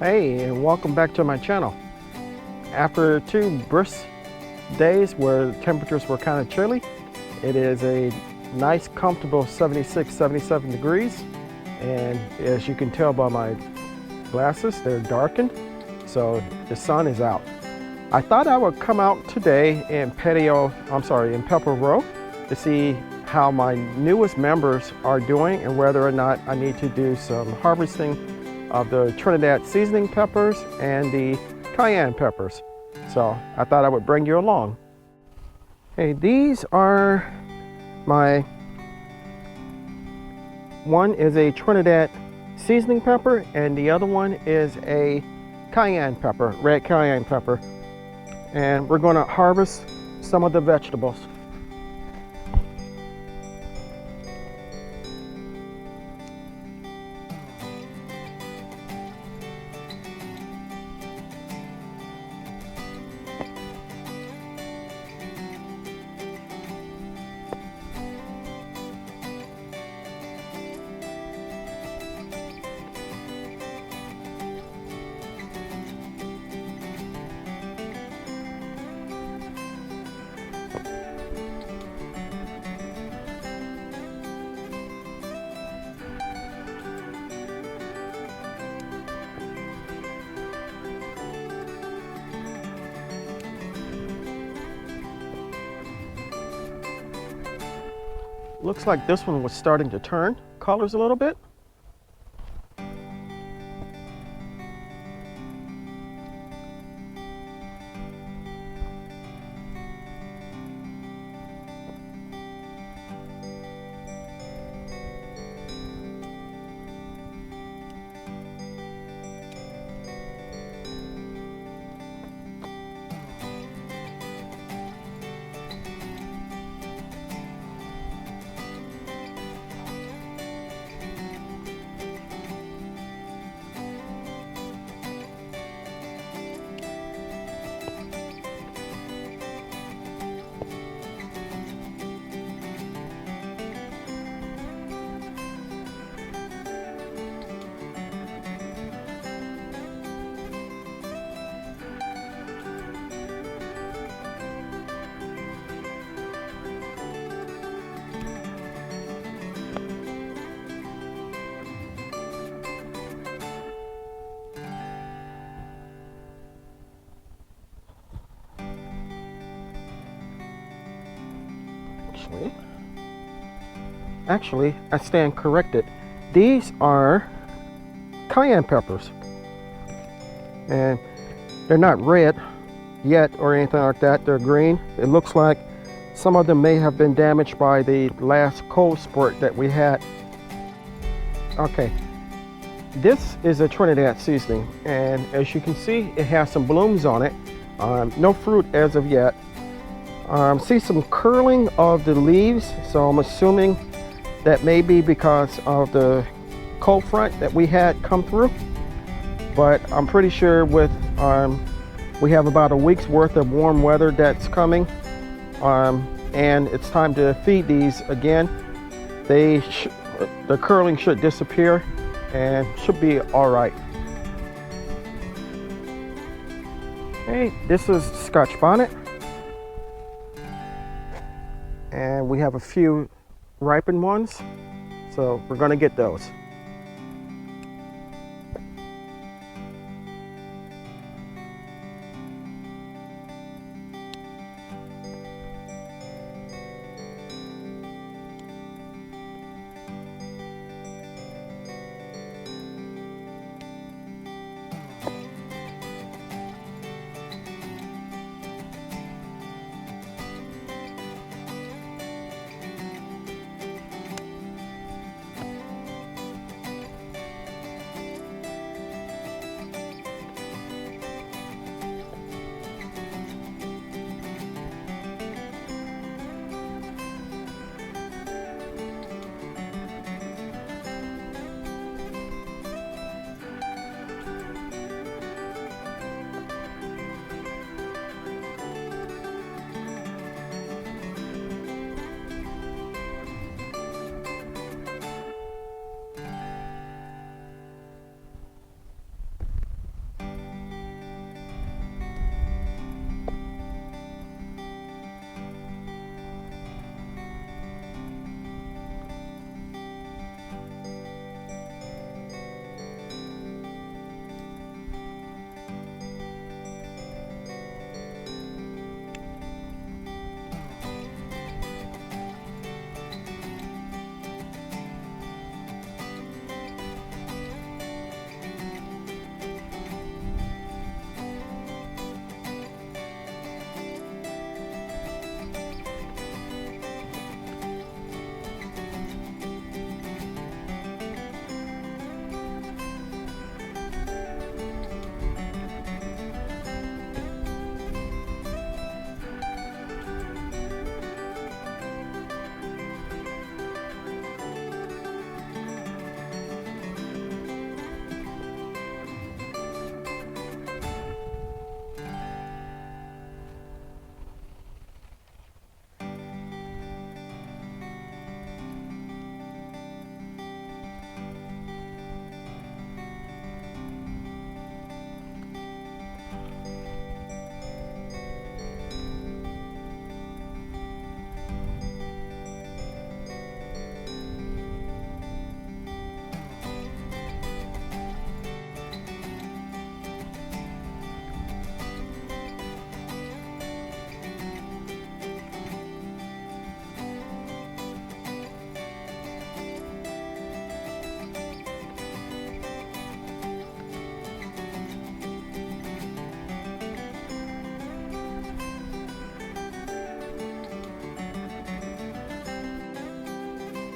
Hey, and welcome back to my channel. After 2 brisk days where the temperatures were kind of chilly, it is a nice comfortable 76, 77 degrees. And as you can tell by my glasses, they're darkened, so the sun is out. I thought I would come out today in Pepper Row to see how my newest members are doing and whether or not I need to do some harvesting of the Trinidad seasoning peppers and the cayenne peppers. So I thought I would bring you along. Hey, these are one is a Trinidad seasoning pepper and the other one is a cayenne pepper, red cayenne pepper. And we're going to harvest some of the vegetables. Looks like this one was starting to turn colors a little bit. Actually, I stand corrected. These are cayenne peppers. And they're not red yet or anything like that. They're green. It looks like some of them may have been damaged by the last cold spurt that we had. Okay, this is a Trinidad seasoning, and as you can see, it has some blooms on it. No fruit as of yet. See some curling of the leaves, so I'm assuming that may be because of the cold front that we had come through. But I'm pretty sure with we have about a week's worth of warm weather that's coming, and it's time to feed these again. The curling should disappear and should be all right. Okay, this is Scotch bonnet, and we have a few ripened ones, so we're going to get those.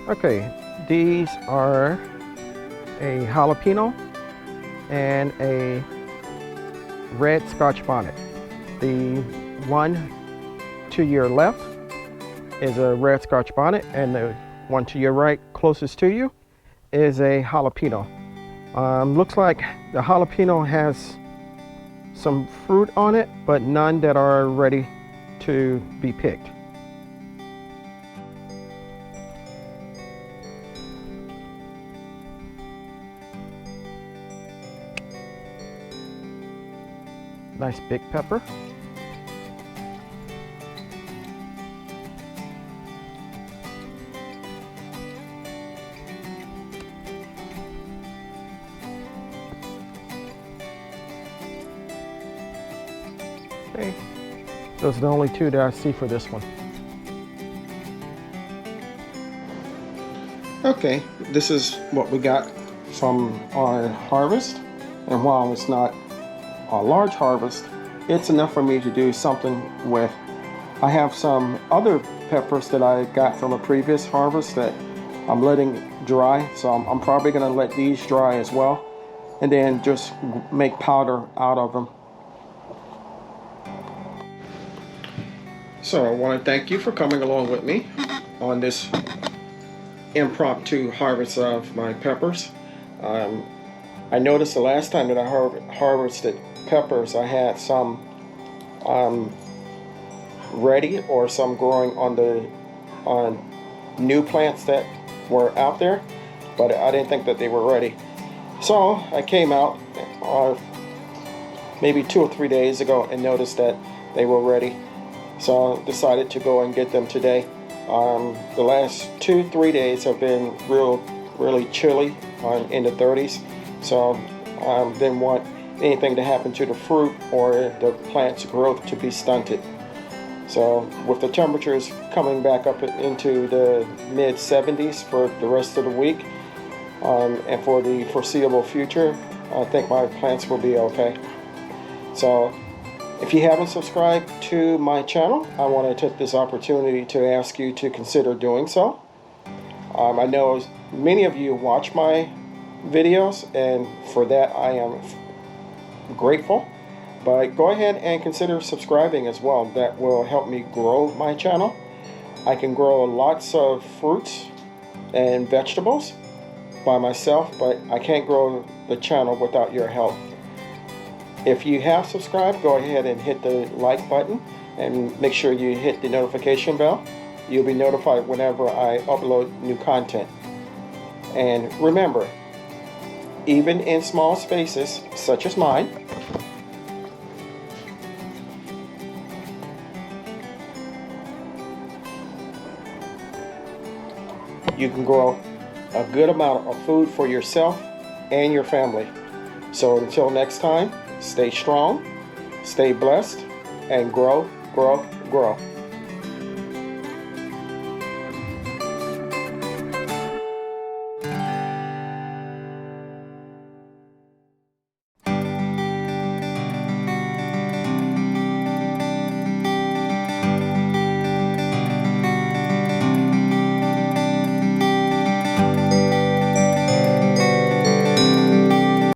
Okay, these are a jalapeno and a red Scotch bonnet. The one to your left is a red Scotch bonnet, and the one to your right, closest to you, is a jalapeno. Looks like the jalapeno has some fruit on it, but none that are ready to be picked. Nice big pepper. Okay, those are the only two that I see for this one. Okay, this is what we got from our harvest, and while it's not a large harvest, it's enough for me to do something with. I have some other peppers that I got from a previous harvest that I'm letting dry, so I'm probably going to let these dry as well, and then just make powder out of them. So I want to thank you for coming along with me on this impromptu harvest of my peppers. I noticed the last time that I harvested peppers, I had some ready or some growing on new plants that were out there, but I didn't think that they were ready. So I came out maybe 2 or 3 days ago and noticed that they were ready. So I decided to go and get them today. The last 2-3 days have been really chilly, in the 30s. So didn't want anything to happen to the fruit or the plant's growth to be stunted. So with the temperatures coming back up into the mid 70s for the rest of the week, and for the foreseeable future, I think my plants will be okay. So if you haven't subscribed to my channel, I want to take this opportunity to ask you to consider doing so. I know many of you watch my videos, and for that I am grateful. But go ahead and consider subscribing as well. That will help me grow my channel. I can grow lots of fruits and vegetables by myself, but I can't grow the channel without your help. If you have subscribed, go ahead and hit the like button and make sure you hit the notification bell. You'll be notified whenever I upload new content. And remember, even in small spaces such as mine, you can grow a good amount of food for yourself and your family. So until next time, stay strong, stay blessed, and grow, grow, grow.